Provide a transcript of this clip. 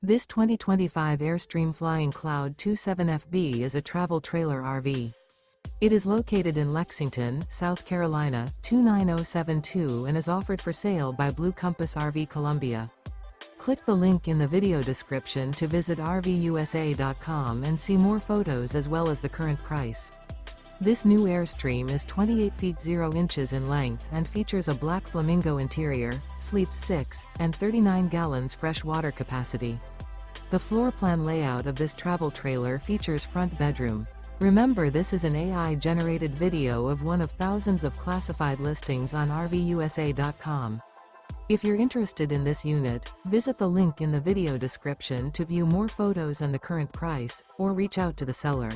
This 2025 Airstream Flying Cloud 27FB is a travel trailer RV. It is located in Lexington, South Carolina, 29072 and is offered for sale by Blue Compass RV Columbia. Click the link in the video description to visit RVUSA.com and see more photos as well as the current price. This new Airstream is 28 feet 0 inches in length and features a Black Flamingo interior, sleeps 6, and 39 gallons fresh water capacity. The floor plan layout of this travel trailer features front bedroom. Remember, this is an AI-generated video of one of thousands of classified listings on RVUSA.com. If you're interested in this unit, visit the link in the video description to view more photos and the current price, or reach out to the seller.